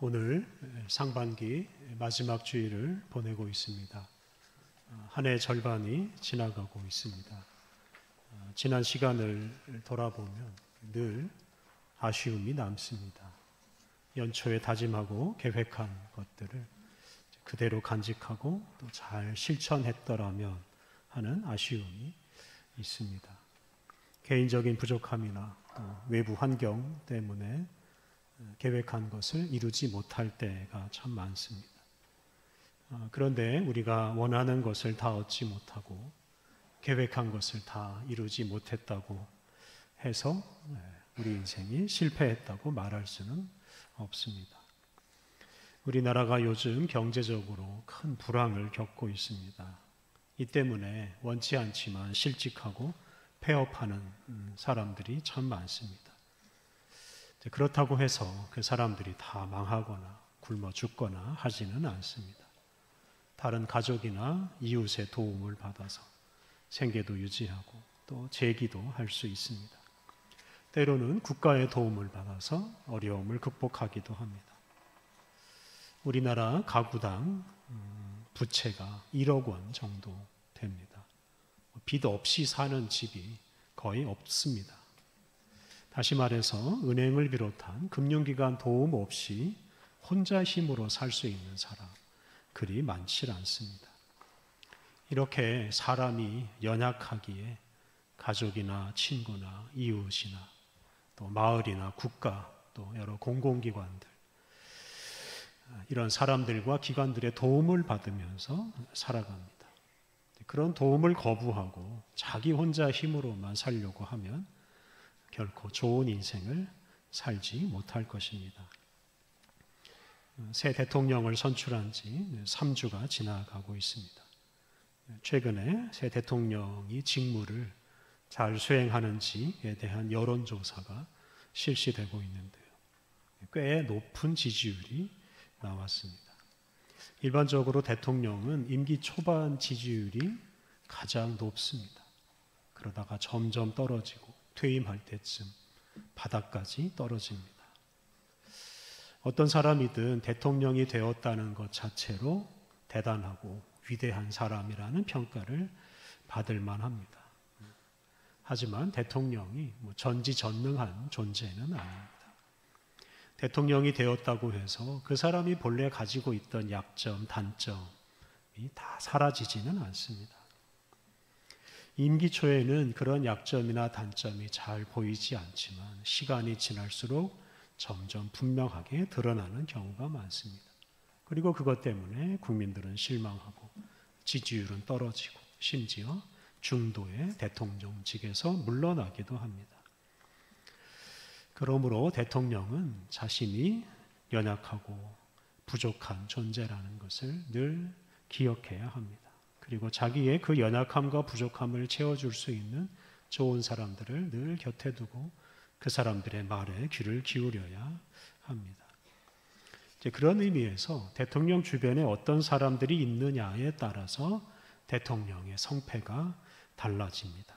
오늘 상반기 마지막 주일을 보내고 있습니다. 한 해 절반이 지나가고 있습니다. 지난 시간을 돌아보면 늘 아쉬움이 남습니다. 연초에 다짐하고 계획한 것들을 그대로 간직하고 또 잘 실천했더라면 하는 아쉬움이 있습니다. 개인적인 부족함이나 또 외부 환경 때문에 계획한 것을 이루지 못할 때가 참 많습니다. 그런데 우리가 원하는 것을 다 얻지 못하고 계획한 것을 다 이루지 못했다고 해서 우리 인생이 실패했다고 말할 수는 없습니다. 우리나라가 요즘 경제적으로 큰 불황을 겪고 있습니다. 이 때문에 원치 않지만 실직하고 폐업하는 사람들이 참 많습니다. 그렇다고 해서 그 사람들이 다 망하거나 굶어 죽거나 하지는 않습니다. 다른 가족이나 이웃의 도움을 받아서 생계도 유지하고 또 재기도 할 수 있습니다. 때로는 국가의 도움을 받아서 어려움을 극복하기도 합니다. 우리나라 가구당 부채가 1억 원 정도 됩니다. 빚 없이 사는 집이 거의 없습니다. 다시 말해서 은행을 비롯한 금융기관 도움 없이 혼자 힘으로 살 수 있는 사람 그리 많지 않습니다. 이렇게 사람이 연약하기에 가족이나 친구나 이웃이나 또 마을이나 국가 또 여러 공공기관들 이런 사람들과 기관들의 도움을 받으면서 살아갑니다. 그런 도움을 거부하고 자기 혼자 힘으로만 살려고 하면 결코 좋은 인생을 살지 못할 것입니다. 새 대통령을 선출한 지 3주가 지나가고 있습니다. 최근에 새 대통령이 직무를 잘 수행하는지에 대한 여론조사가 실시되고 있는데요. 꽤 높은 지지율이 나왔습니다. 일반적으로 대통령은 임기 초반 지지율이 가장 높습니다. 그러다가 점점 떨어지고 퇴임할 때쯤 바닥까지 떨어집니다. 어떤 사람이든 대통령이 되었다는 것 자체로 대단하고 위대한 사람이라는 평가를 받을 만합니다. 하지만 대통령이 전지전능한 존재는 아닙니다. 대통령이 되었다고 해서 그 사람이 본래 가지고 있던 약점, 단점이 다 사라지지는 않습니다. 임기 초에는 그런 약점이나 단점이 잘 보이지 않지만 시간이 지날수록 점점 분명하게 드러나는 경우가 많습니다. 그리고 그것 때문에 국민들은 실망하고 지지율은 떨어지고 심지어 중도의 대통령직에서 물러나기도 합니다. 그러므로 대통령은 자신이 연약하고 부족한 존재라는 것을 늘 기억해야 합니다. 그리고 자기의 그 연약함과 부족함을 채워줄 수 있는 좋은 사람들을 늘 곁에 두고 그 사람들의 말에 귀를 기울여야 합니다. 이제 그런 의미에서 대통령 주변에 어떤 사람들이 있느냐에 따라서 대통령의 성패가 달라집니다.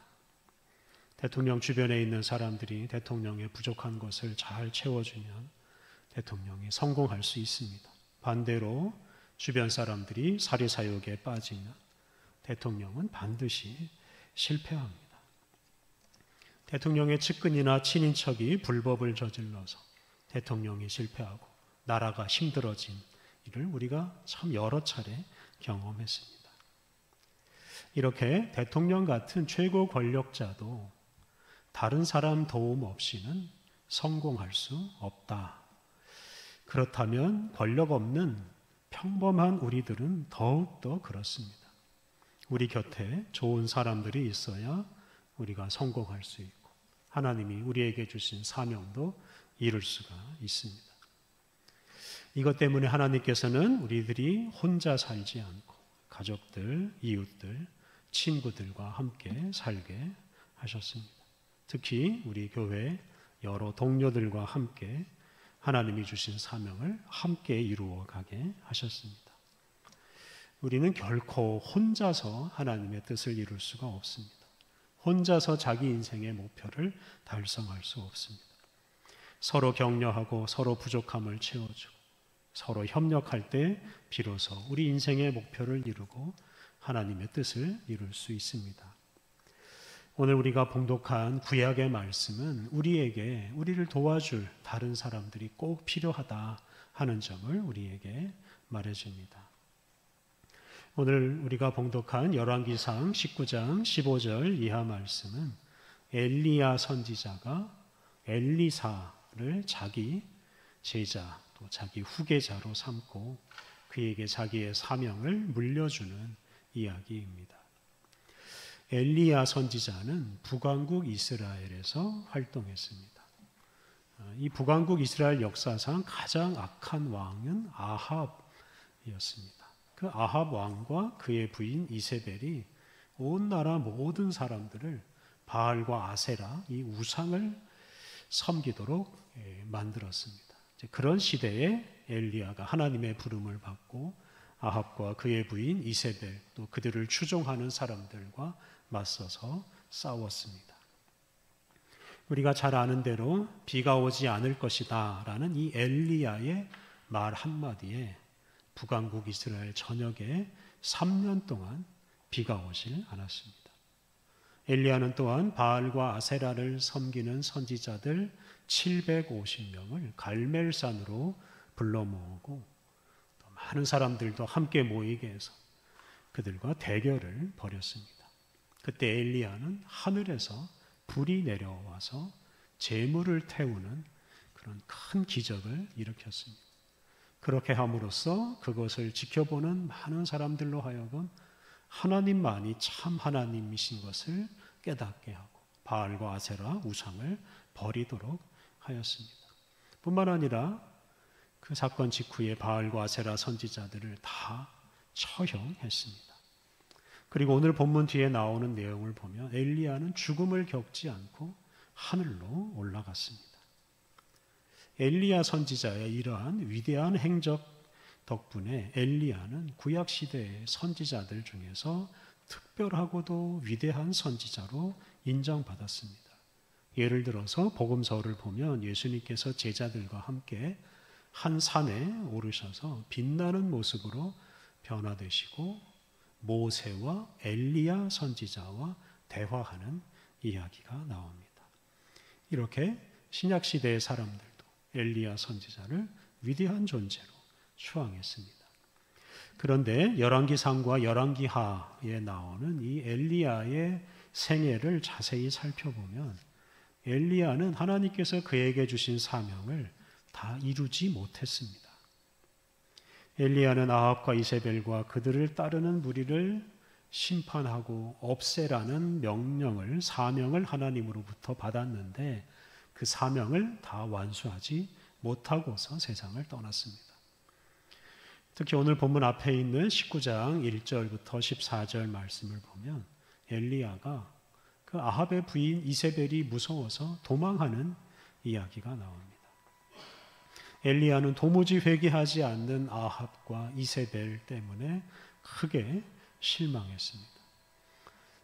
대통령 주변에 있는 사람들이 대통령의 부족한 것을 잘 채워주면 대통령이 성공할 수 있습니다. 반대로 주변 사람들이 사리사욕에 빠지면 대통령은 반드시 실패합니다. 대통령의 측근이나 친인척이 불법을 저질러서 대통령이 실패하고 나라가 힘들어진 일을 우리가 참 여러 차례 경험했습니다. 이렇게 대통령 같은 최고 권력자도 다른 사람 도움 없이는 성공할 수 없다. 그렇다면 권력 없는 평범한 우리들은 더욱더 그렇습니다. 우리 곁에 좋은 사람들이 있어야 우리가 성공할 수 있고 하나님이 우리에게 주신 사명도 이룰 수가 있습니다. 이것 때문에 하나님께서는 우리들이 혼자 살지 않고 가족들, 이웃들, 친구들과 함께 살게 하셨습니다. 특히 우리 교회 여러 동료들과 함께 하나님이 주신 사명을 함께 이루어 가게 하셨습니다. 우리는 결코 혼자서 하나님의 뜻을 이룰 수가 없습니다. 혼자서 자기 인생의 목표를 달성할 수 없습니다. 서로 격려하고 서로 부족함을 채워주고 서로 협력할 때 비로소 우리 인생의 목표를 이루고 하나님의 뜻을 이룰 수 있습니다. 오늘 우리가 봉독한 구약의 말씀은 우리에게 우리를 도와줄 다른 사람들이 꼭 필요하다 하는 점을 우리에게 말해줍니다. 오늘 우리가 봉독한 열왕기상 19장 15절 이하 말씀은 엘리야 선지자가 엘리사를 자기 제자 또 자기 후계자로 삼고 그에게 자기의 사명을 물려주는 이야기입니다. 엘리야 선지자는 북왕국 이스라엘에서 활동했습니다. 이 북왕국 이스라엘 역사상 가장 악한 왕은 아합이었습니다. 그 아합 왕과 그의 부인 이세벨이 온 나라 모든 사람들을 바알과 아세라 이 우상을 섬기도록 만들었습니다. 그런 시대에 엘리야가 하나님의 부름을 받고 아합과 그의 부인 이세벨 또 그들을 추종하는 사람들과 맞서서 싸웠습니다. 우리가 잘 아는 대로 비가 오지 않을 것이다 라는 이 엘리야의 말 한마디에 북왕국 이스라엘 전역에 3년 동안 비가 오질 않았습니다. 엘리야는 또한 바알과 아세라를 섬기는 선지자들 750명을 갈멜산으로 불러 모으고 또 많은 사람들도 함께 모이게 해서 그들과 대결을 벌였습니다. 그때 엘리야는 하늘에서 불이 내려와서 재물을 태우는 그런 큰 기적을 일으켰습니다. 그렇게 함으로써 그것을 지켜보는 많은 사람들로 하여금 하나님만이 참 하나님이신 것을 깨닫게 하고 바알과 아세라 우상을 버리도록 하였습니다. 뿐만 아니라 그 사건 직후에 바알과 아세라 선지자들을 다 처형했습니다. 그리고 오늘 본문 뒤에 나오는 내용을 보면 엘리야는 죽음을 겪지 않고 하늘로 올라갔습니다. 엘리야 선지자의 이러한 위대한 행적 덕분에 엘리야는 구약시대의 선지자들 중에서 특별하고도 위대한 선지자로 인정받았습니다. 예를 들어서 복음서를 보면 예수님께서 제자들과 함께 한 산에 오르셔서 빛나는 모습으로 변화되시고 모세와 엘리야 선지자와 대화하는 이야기가 나옵니다. 이렇게 신약시대의 사람들도 엘리야 선지자를 위대한 존재로 추앙했습니다. 그런데 열왕기상과 열왕기하에 나오는 이 엘리야의 생애를 자세히 살펴보면 엘리야는 하나님께서 그에게 주신 사명을 다 이루지 못했습니다. 엘리야는 아합과 이세벨과 그들을 따르는 무리를 심판하고 없애라는 사명을 하나님으로부터 받았는데 그 사명을 다 완수하지 못하고서 세상을 떠났습니다. 특히 오늘 본문 앞에 있는 19장 1절부터 14절 말씀을 보면 엘리야가 그 아합의 부인 이세벨이 무서워서 도망하는 이야기가 나옵니다. 엘리야는 도무지 회개하지 않는 아합과 이세벨 때문에 크게 실망했습니다.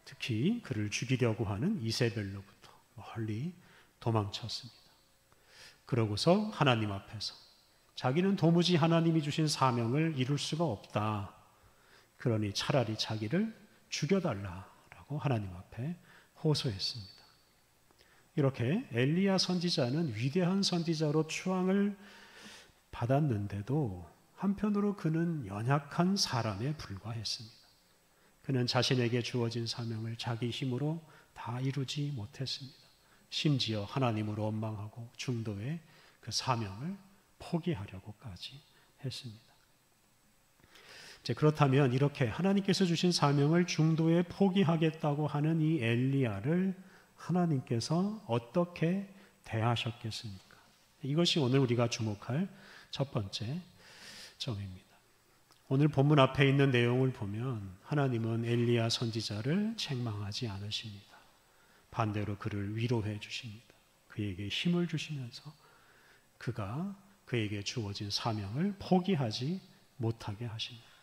특히 그를 죽이려고 하는 이세벨로부터 멀리 도망쳤습니다. 그러고서 하나님 앞에서 자기는 도무지 하나님이 주신 사명을 이룰 수가 없다. 그러니 차라리 자기를 죽여달라라고 하나님 앞에 호소했습니다. 이렇게 엘리야 선지자는 위대한 선지자로 추앙을 받았는데도 한편으로 그는 연약한 사람에 불과했습니다. 그는 자신에게 주어진 사명을 자기 힘으로 다 이루지 못했습니다. 심지어 하나님을 원망하고 중도에 그 사명을 포기하려고까지 했습니다. 그렇다면 이렇게 하나님께서 주신 사명을 중도에 포기하겠다고 하는 이 엘리야를 하나님께서 어떻게 대하셨겠습니까? 이것이 오늘 우리가 주목할 첫 번째 점입니다. 오늘 본문 앞에 있는 내용을 보면 하나님은 엘리야 선지자를 책망하지 않으십니다. 반대로 그를 위로해 주십니다. 그에게 힘을 주시면서 그가 그에게 주어진 사명을 포기하지 못하게 하십니다.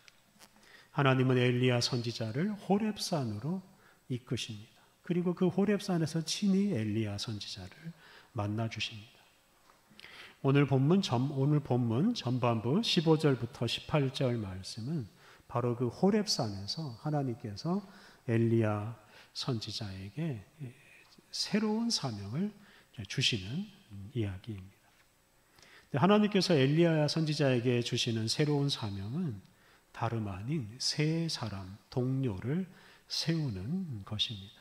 하나님은 엘리야 선지자를 호렙산으로 이끄십니다. 그리고 그 호렙산에서 친히 엘리야 선지자를 만나 주십니다. 오늘 본문 전반부 15절부터 18절 말씀은 바로 그 호렙산에서 하나님께서 엘리야 선지자에게 새로운 사명을 주시는 이야기입니다. 하나님께서 엘리야 선지자에게 주시는 새로운 사명은 다름 아닌 세 사람, 동료를 세우는 것입니다.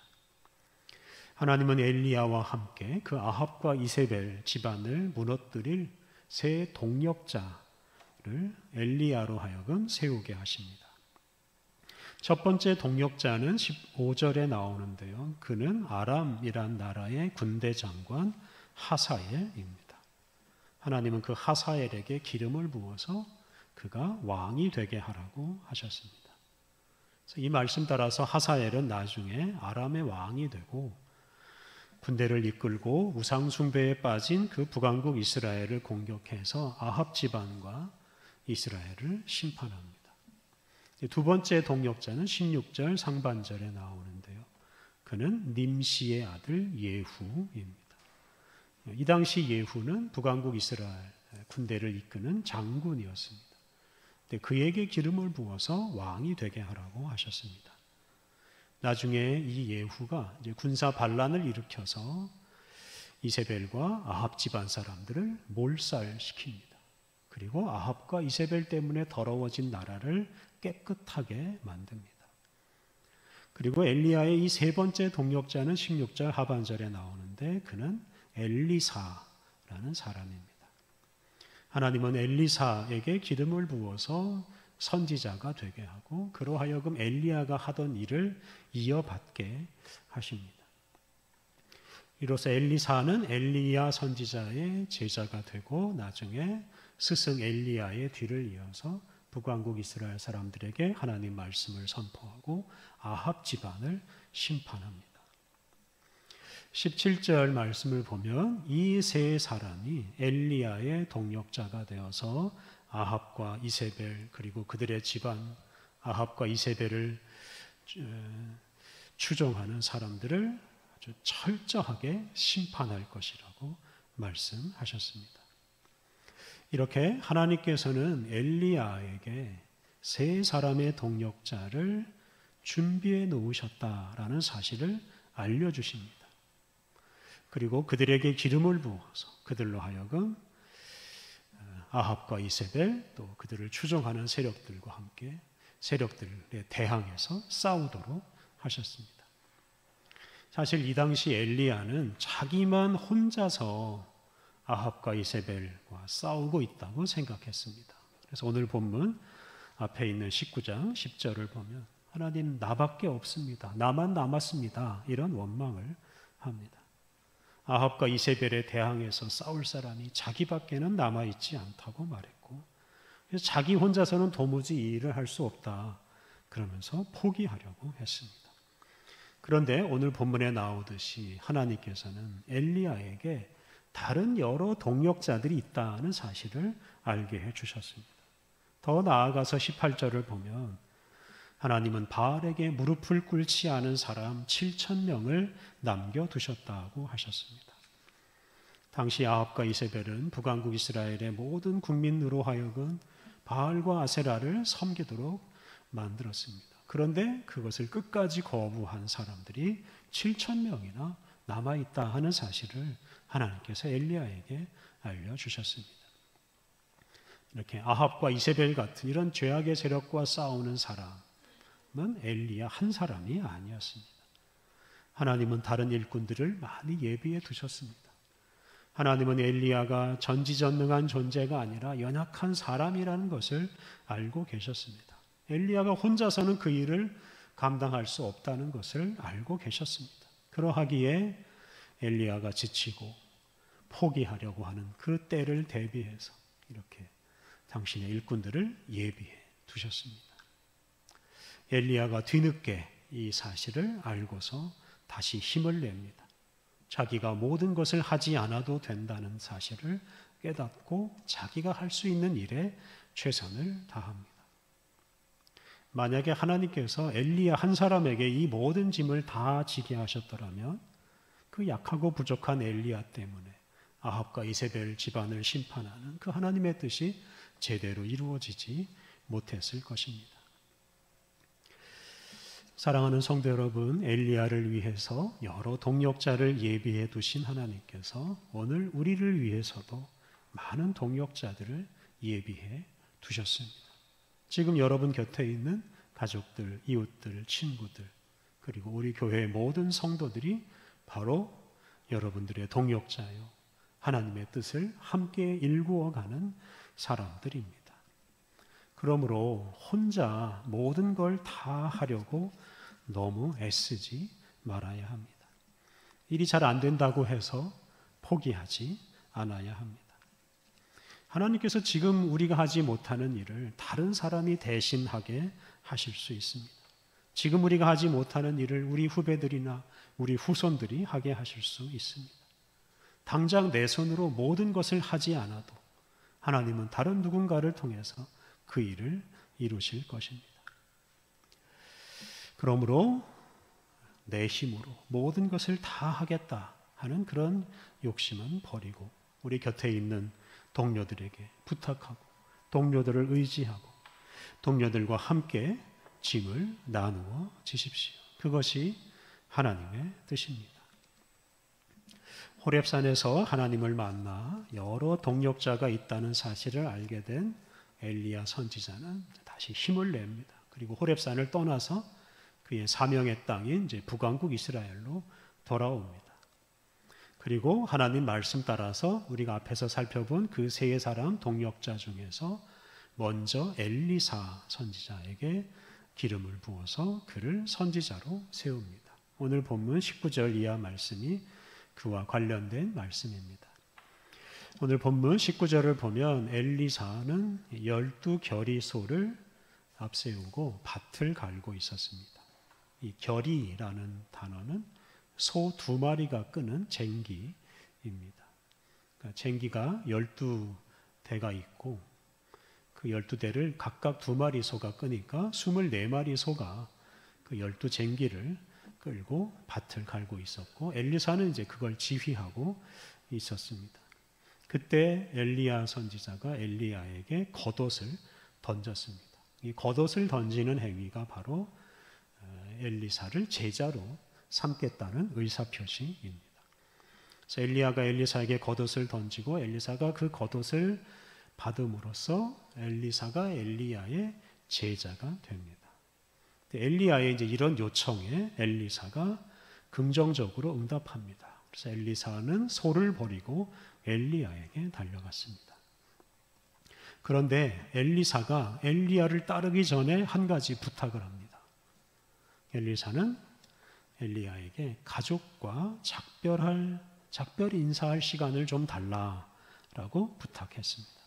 하나님은 엘리야와 함께 그 아합과 이세벨 집안을 무너뜨릴 새 동력자를 엘리야로 하여금 세우게 하십니다. 첫 번째 동력자는 15절에 나오는데요. 그는 아람이란 나라의 군대 장관 하사엘입니다. 하나님은 그 하사엘에게 기름을 부어서 그가 왕이 되게 하라고 하셨습니다. 그래서 이 말씀 따라서 하사엘은 나중에 아람의 왕이 되고 군대를 이끌고 우상 숭배에 빠진 그 북왕국 이스라엘을 공격해서 아합 집안과 이스라엘을 심판합니다. 두 번째 동력자는 16절 상반절에 나오는데요. 그는 님시의 아들 예후입니다. 이 당시 예후는 북왕국 이스라엘 군대를 이끄는 장군이었습니다. 그에게 기름을 부어서 왕이 되게 하라고 하셨습니다. 나중에 이 예후가 이제 군사 반란을 일으켜서 이세벨과 아합 집안 사람들을 몰살시킵니다. 그리고 아합과 이세벨 때문에 더러워진 나라를 깨끗하게 만듭니다. 그리고 엘리야의 이 세 번째 동력자는 16절 하반절에 나오는데 그는 엘리사라는 사람입니다. 하나님은 엘리사에게 기름을 부어서 선지자가 되게 하고 그로 하여금 엘리야가 하던 일을 이어받게 하십니다. 이로써 엘리사는 엘리야 선지자의 제자가 되고 나중에 스승 엘리야의 뒤를 이어서 북왕국 이스라엘 사람들에게 하나님 말씀을 선포하고 아합 집안을 심판합니다. 17절 말씀을 보면 이 세 사람이 엘리야의 동력자가 되어서 아합과 이세벨 그리고 그들의 집안 아합과 이세벨을 추종하는 사람들을 아주 철저하게 심판할 것이라고 말씀하셨습니다. 이렇게 하나님께서는 엘리야에게 세 사람의 동력자를 준비해 놓으셨다라는 사실을 알려주십니다. 그리고 그들에게 기름을 부어서 그들로 하여금 아합과 이세벨 또 그들을 추종하는 세력들과 함께 세력들에 대항해서 싸우도록 하셨습니다. 사실 이 당시 엘리야는 자기만 혼자서 아합과 이세벨과 싸우고 있다고 생각했습니다. 그래서 오늘 본문 앞에 있는 19장 10절을 보면 하나님 나밖에 없습니다. 나만 남았습니다. 이런 원망을 합니다. 아합과 이세벨에 대항해서 싸울 사람이 자기밖에는 남아있지 않다고 말했고 그래서 자기 혼자서는 도무지 이 일을 할 수 없다. 그러면서 포기하려고 했습니다. 그런데 오늘 본문에 나오듯이 하나님께서는 엘리야에게 다른 여러 동력자들이 있다는 사실을 알게 해주셨습니다. 더 나아가서 18절을 보면 하나님은 바알에게 무릎을 꿇지 않은 사람 7,000명을 남겨두셨다고 하셨습니다. 당시 아합과 이세벨은 북왕국 이스라엘의 모든 국민으로 하여금 바알과 아세라를 섬기도록 만들었습니다. 그런데 그것을 끝까지 거부한 사람들이 7,000명이나 남아있다 하는 사실을 하나님께서 엘리야에게 알려주셨습니다. 이렇게 아합과 이세벨 같은 이런 죄악의 세력과 싸우는 사람은 엘리야 한 사람이 아니었습니다. 하나님은 다른 일꾼들을 많이 예비해 두셨습니다. 하나님은 엘리야가 전지전능한 존재가 아니라 연약한 사람이라는 것을 알고 계셨습니다. 엘리야가 혼자서는 그 일을 감당할 수 없다는 것을 알고 계셨습니다. 그러하기에 엘리야가 지치고 포기하려고 하는 그 때를 대비해서 이렇게 당신의 일꾼들을 예비해 두셨습니다. 엘리야가 뒤늦게 이 사실을 알고서 다시 힘을 냅니다. 자기가 모든 것을 하지 않아도 된다는 사실을 깨닫고 자기가 할 수 있는 일에 최선을 다합니다. 만약에 하나님께서 엘리야 한 사람에게 이 모든 짐을 다 지게 하셨더라면 그 약하고 부족한 엘리야 때문에 아합과 이세벨 집안을 심판하는 그 하나님의 뜻이 제대로 이루어지지 못했을 것입니다. 사랑하는 성도 여러분, 엘리야를 위해서 여러 동역자를 예비해 두신 하나님께서 오늘 우리를 위해서도 많은 동역자들을 예비해 두셨습니다. 지금 여러분 곁에 있는 가족들, 이웃들, 친구들, 그리고 우리 교회의 모든 성도들이 바로 여러분들의 동역자요, 하나님의 뜻을 함께 일구어가는 사람들입니다. 그러므로 혼자 모든 걸 다 하려고 너무 애쓰지 말아야 합니다. 일이 잘 안 된다고 해서 포기하지 않아야 합니다. 하나님께서 지금 우리가 하지 못하는 일을 다른 사람이 대신하게 하실 수 있습니다. 지금 우리가 하지 못하는 일을 우리 후배들이나 우리 후손들이 하게 하실 수 있습니다. 당장 내 손으로 모든 것을 하지 않아도 하나님은 다른 누군가를 통해서 그 일을 이루실 것입니다. 그러므로 내 힘으로 모든 것을 다 하겠다 하는 그런 욕심은 버리고 우리 곁에 있는 동료들에게 부탁하고 동료들을 의지하고 동료들과 함께 짐을 나누어 주십시오. 그것이 하나님의 뜻입니다. 호렙산에서 하나님을 만나 여러 동역자가 있다는 사실을 알게 된 엘리야 선지자는 다시 힘을 냅니다. 그리고 호렙산을 떠나서 그의 사명의 땅인 이제 북왕국 이스라엘로 돌아옵니다. 그리고 하나님 말씀 따라서 우리가 앞에서 살펴본 그 세 사람 동역자 중에서 먼저 엘리사 선지자에게 기름을 부어서 그를 선지자로 세웁니다. 오늘 본문 19절 이하 말씀이 그와 관련된 말씀입니다. 오늘 본문 19절을 보면 엘리사는 12겨리 소를 앞세우고 밭을 갈고 있었습니다. 이 겨리라는 단어는 소 2마리가 끄는 쟁기입니다. 그러니까 쟁기가 12대가 있고 그 12대를 각각 2마리 소가 끄니까 24마리 소가 그 12쟁기를 끌고 밭을 갈고 있었고 엘리사는 이제 그걸 지휘하고 있었습니다. 그때 엘리야 선지자가 엘리야에게 겉옷을 던졌습니다. 이 겉옷을 던지는 행위가 바로 엘리사를 제자로 삼겠다는 의사표시입니다. 그래서 엘리야가 엘리사에게 겉옷을 던지고 엘리사가 그 겉옷을 받음으로써 엘리사가 엘리야의 제자가 됩니다. 엘리야의 이제 이런 요청에 엘리사가 긍정적으로 응답합니다. 그래서 엘리사는 소를 버리고 엘리야에게 달려갔습니다. 그런데 엘리사가 엘리야를 따르기 전에 한 가지 부탁을 합니다. 엘리사는 엘리야에게 가족과 작별 인사할 시간을 좀 달라라고 부탁했습니다.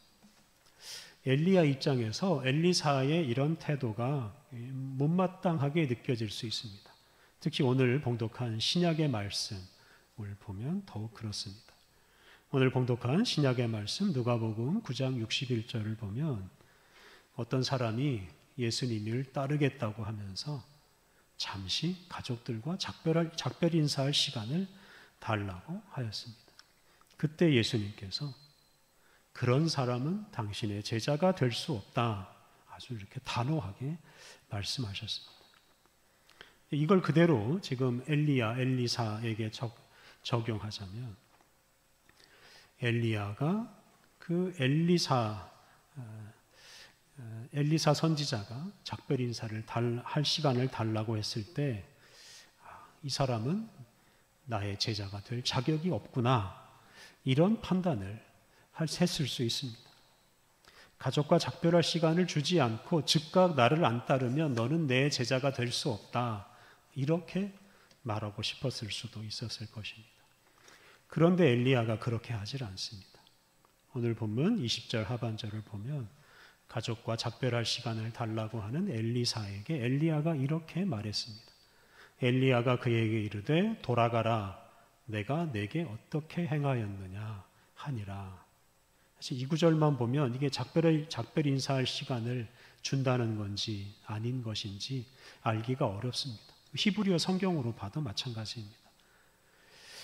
엘리야 입장에서 엘리사의 이런 태도가 못마땅하게 느껴질 수 있습니다. 특히 오늘 봉독한 신약의 말씀을 보면 더욱 그렇습니다. 오늘 봉독한 신약의 말씀 누가복음 9장 61절을 보면 어떤 사람이 예수님을 따르겠다고 하면서 잠시 가족들과 작별 인사할 시간을 달라고 하였습니다. 그때 예수님께서 그런 사람은 당신의 제자가 될 수 없다. 아주 이렇게 단호하게 말씀하셨습니다. 이걸 그대로 지금 엘리사에게 적용하자면 엘리야가 그 엘리사 선지자가 작별 인사를 할 시간을 달라고 했을 때 이 사람은 나의 제자가 될 자격이 없구나 이런 판단을 했을 수 있습니다. 가족과 작별할 시간을 주지 않고 즉각 나를 안 따르면 너는 내 제자가 될 수 없다 이렇게 말하고 싶었을 수도 있었을 것입니다. 그런데 엘리야가 그렇게 하질 않습니다. 오늘 본문 20절 하반절을 보면 가족과 작별할 시간을 달라고 하는 엘리사에게 엘리야가 이렇게 말했습니다. 엘리야가 그에게 이르되 돌아가라 내가 내게 어떻게 행하였느냐 하니라. 사실 이 구절만 보면 이게 작별 인사할 시간을 준다는 건지 아닌 것인지 알기가 어렵습니다. 히브리어 성경으로 봐도 마찬가지입니다.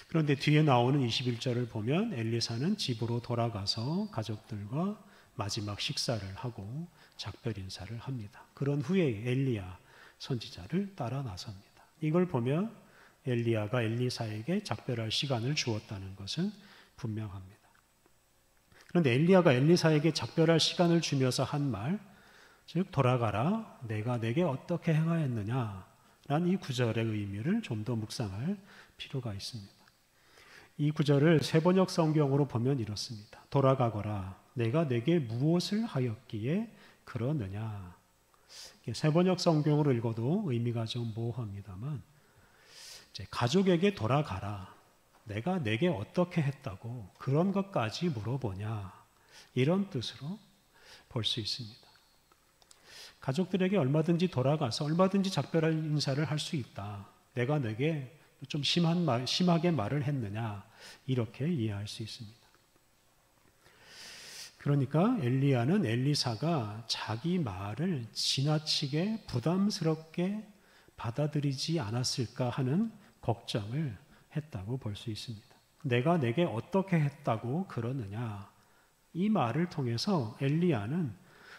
그런데 뒤에 나오는 21절을 보면 엘리사는 집으로 돌아가서 가족들과 마지막 식사를 하고 작별 인사를 합니다. 그런 후에 엘리야 선지자를 따라 나섭니다. 이걸 보면 엘리야가 엘리사에게 작별할 시간을 주었다는 것은 분명합니다. 그런데 엘리야가 엘리사에게 작별할 시간을 주면서 한 말, 즉 돌아가라 내가 내게 어떻게 행하였느냐 라는 이 구절의 의미를 좀 더 묵상할 필요가 있습니다. 이 구절을 세번역 성경으로 보면 이렇습니다. 돌아가거라 내가 내게 무엇을 하였기에 그러느냐. 세번역 성경으로 읽어도 의미가 좀 모호합니다만 이제 가족에게 돌아가라 내가 내게 어떻게 했다고 그런 것까지 물어보냐 이런 뜻으로 볼 수 있습니다. 가족들에게 얼마든지 돌아가서 얼마든지 작별할 인사를 할 수 있다. 내가 내게 좀 심하게 말을 했느냐 이렇게 이해할 수 있습니다. 그러니까 엘리야는 엘리사가 자기 말을 지나치게 부담스럽게 받아들이지 않았을까 하는 걱정을 했다고 볼 수 있습니다. 내가 내게 어떻게 했다고 그러느냐 이 말을 통해서 엘리야는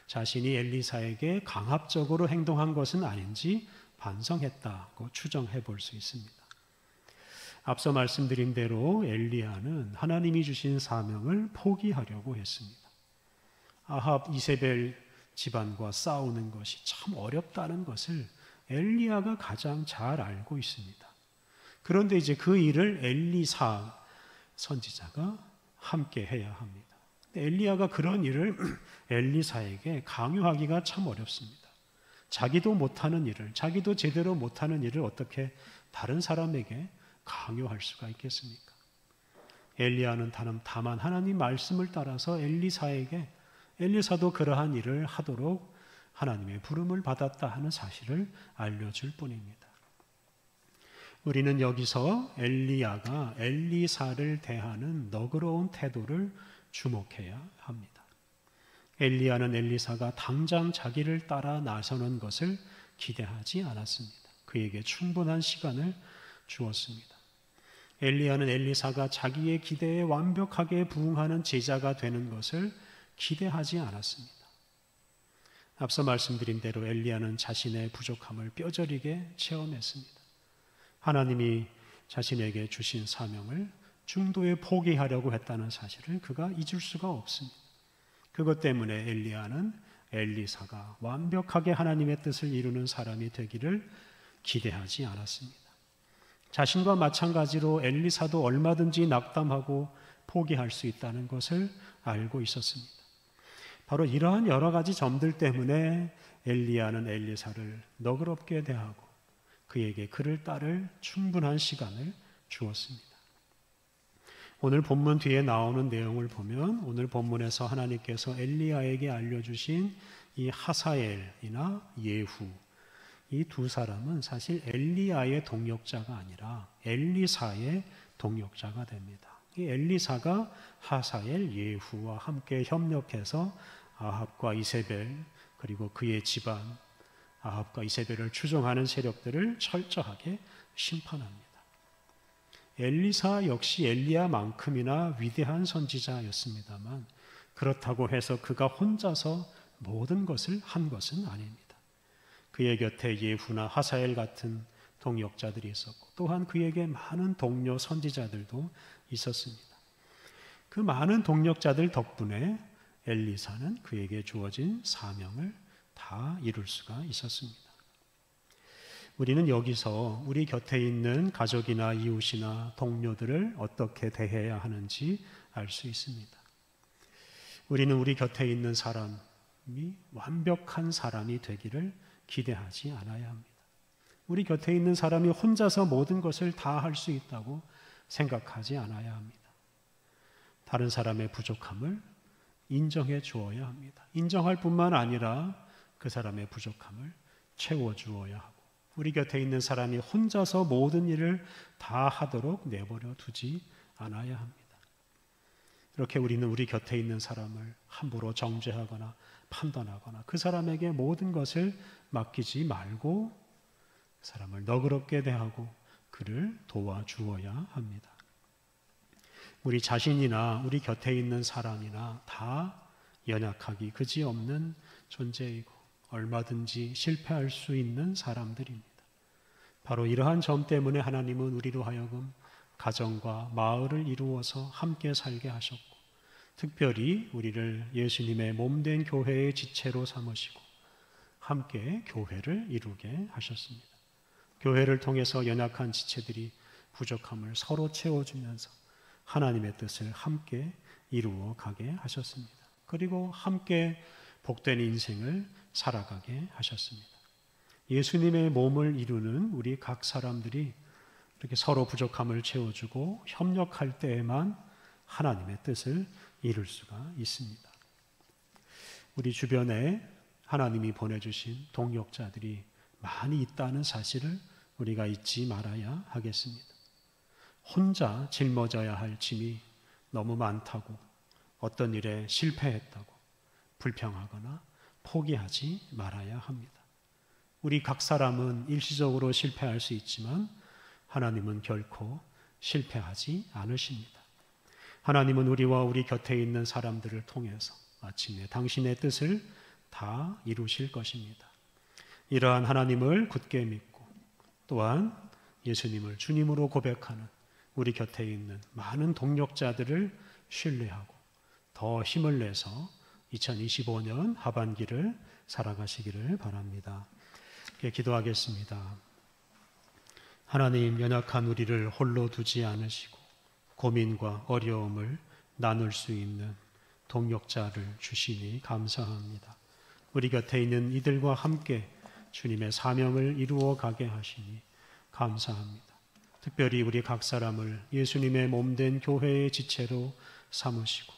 자신이 엘리사에게 강압적으로 행동한 것은 아닌지 반성했다고 추정해 볼 수 있습니다. 앞서 말씀드린 대로 엘리야는 하나님이 주신 사명을 포기하려고 했습니다. 아합, 이세벨 집안과 싸우는 것이 참 어렵다는 것을 엘리야가 가장 잘 알고 있습니다. 그런데 이제 그 일을 엘리사 선지자가 함께 해야 합니다. 엘리야가 그런 일을 엘리사에게 강요하기가 참 어렵습니다. 자기도 못하는 일을, 자기도 제대로 못하는 일을 어떻게 다른 사람에게 강요할 수가 있겠습니까? 엘리야는 다만 하나님 말씀을 따라서 엘리사도 그러한 일을 하도록 하나님의 부름을 받았다 하는 사실을 알려줄 뿐입니다. 우리는 여기서 엘리야가 엘리사를 대하는 너그러운 태도를 주목해야 합니다. 엘리야는 엘리사가 당장 자기를 따라 나서는 것을 기대하지 않았습니다. 그에게 충분한 시간을 주었습니다. 엘리야는 엘리사가 자기의 기대에 완벽하게 부응하는 제자가 되는 것을 기대하지 않았습니다. 앞서 말씀드린 대로 엘리야는 자신의 부족함을 뼈저리게 체험했습니다. 하나님이 자신에게 주신 사명을 중도에 포기하려고 했다는 사실을 그가 잊을 수가 없습니다. 그것 때문에 엘리야는 엘리사가 완벽하게 하나님의 뜻을 이루는 사람이 되기를 기대하지 않았습니다. 자신과 마찬가지로 엘리사도 얼마든지 낙담하고 포기할 수 있다는 것을 알고 있었습니다. 바로 이러한 여러 가지 점들 때문에 엘리야는 엘리사를 너그럽게 대하고 그에게 그를 따를 충분한 시간을 주었습니다. 오늘 본문 뒤에 나오는 내용을 보면 오늘 본문에서 하나님께서 엘리야에게 알려주신 이 하사엘이나 예후 이 두 사람은 사실 엘리야의 동역자가 아니라 엘리사의 동역자가 됩니다. 이 엘리사가 하사엘, 예후와 함께 협력해서 아합과 이세벨 그리고 그의 집안 아합과 이세벨을 추종하는 세력들을 철저하게 심판합니다. 엘리사 역시 엘리야만큼이나 위대한 선지자였습니다만 그렇다고 해서 그가 혼자서 모든 것을 한 것은 아닙니다. 그의 곁에 예후나 하사엘 같은 동역자들이 있었고 또한 그에게 많은 동료 선지자들도 있었습니다. 그 많은 동역자들 덕분에 엘리사는 그에게 주어진 사명을 다 이룰 수가 있었습니다. 우리는 여기서 우리 곁에 있는 가족이나 이웃이나 동료들을 어떻게 대해야 하는지 알 수 있습니다. 우리는 우리 곁에 있는 사람이 완벽한 사람이 되기를 기대하지 않아야 합니다. 우리 곁에 있는 사람이 혼자서 모든 것을 다 할 수 있다고 생각하지 않아야 합니다. 다른 사람의 부족함을 인정해 주어야 합니다. 인정할 뿐만 아니라 그 사람의 부족함을 채워주어야 하고 우리 곁에 있는 사람이 혼자서 모든 일을 다 하도록 내버려 두지 않아야 합니다. 이렇게 우리는 우리 곁에 있는 사람을 함부로 정죄하거나 판단하거나 그 사람에게 모든 것을 맡기지 말고 그 사람을 너그럽게 대하고 그를 도와주어야 합니다. 우리 자신이나 우리 곁에 있는 사람이나 다 연약하기 그지없는 존재이고 얼마든지 실패할 수 있는 사람들입니다. 바로 이러한 점 때문에 하나님은 우리로 하여금 가정과 마을을 이루어서 함께 살게 하셨고, 특별히 우리를 예수님의 몸된 교회의 지체로 삼으시고 함께 교회를 이루게 하셨습니다. 교회를 통해서 연약한 지체들이 부족함을 서로 채워주면서 하나님의 뜻을 함께 이루어 가게 하셨습니다. 그리고 함께 복된 인생을 살아가게 하셨습니다. 예수님의 몸을 이루는 우리 각 사람들이 이렇게 서로 부족함을 채워주고 협력할 때에만 하나님의 뜻을 이룰 수가 있습니다. 우리 주변에 하나님이 보내주신 동역자들이 많이 있다는 사실을 우리가 잊지 말아야 하겠습니다. 혼자 짊어져야 할 짐이 너무 많다고, 어떤 일에 실패했다고 불평하거나 포기하지 말아야 합니다. 우리 각 사람은 일시적으로 실패할 수 있지만 하나님은 결코 실패하지 않으십니다. 하나님은 우리와 우리 곁에 있는 사람들을 통해서 마침내 당신의 뜻을 다 이루실 것입니다. 이러한 하나님을 굳게 믿고 또한 예수님을 주님으로 고백하는 우리 곁에 있는 많은 동역자들을 신뢰하고 더 힘을 내서 2025년 하반기를 살아가시기를 바랍니다. 기도하겠습니다. 하나님, 연약한 우리를 홀로 두지 않으시고 고민과 어려움을 나눌 수 있는 동역자를 주시니 감사합니다. 우리 곁에 있는 이들과 함께 주님의 사명을 이루어 가게 하시니 감사합니다. 특별히 우리 각 사람을 예수님의 몸된 교회의 지체로 삼으시고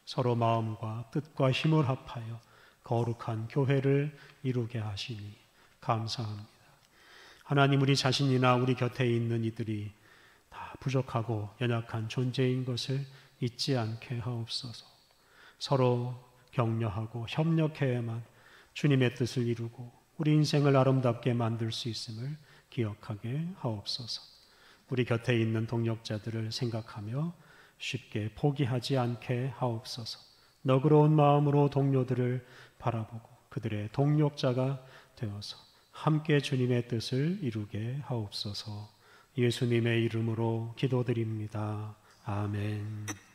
서로 마음과 뜻과 힘을 합하여 거룩한 교회를 이루게 하시니 감사합니다. 하나님, 우리 자신이나 우리 곁에 있는 이들이 다 부족하고 연약한 존재인 것을 잊지 않게 하옵소서. 서로 격려하고 협력해야만 주님의 뜻을 이루고 우리 인생을 아름답게 만들 수 있음을 기억하게 하옵소서. 우리 곁에 있는 동역자들을 생각하며 쉽게 포기하지 않게 하옵소서. 너그러운 마음으로 동료들을 바라보고 그들의 동역자가 되어서 함께 주님의 뜻을 이루게 하옵소서. 예수님의 이름으로 기도드립니다. 아멘.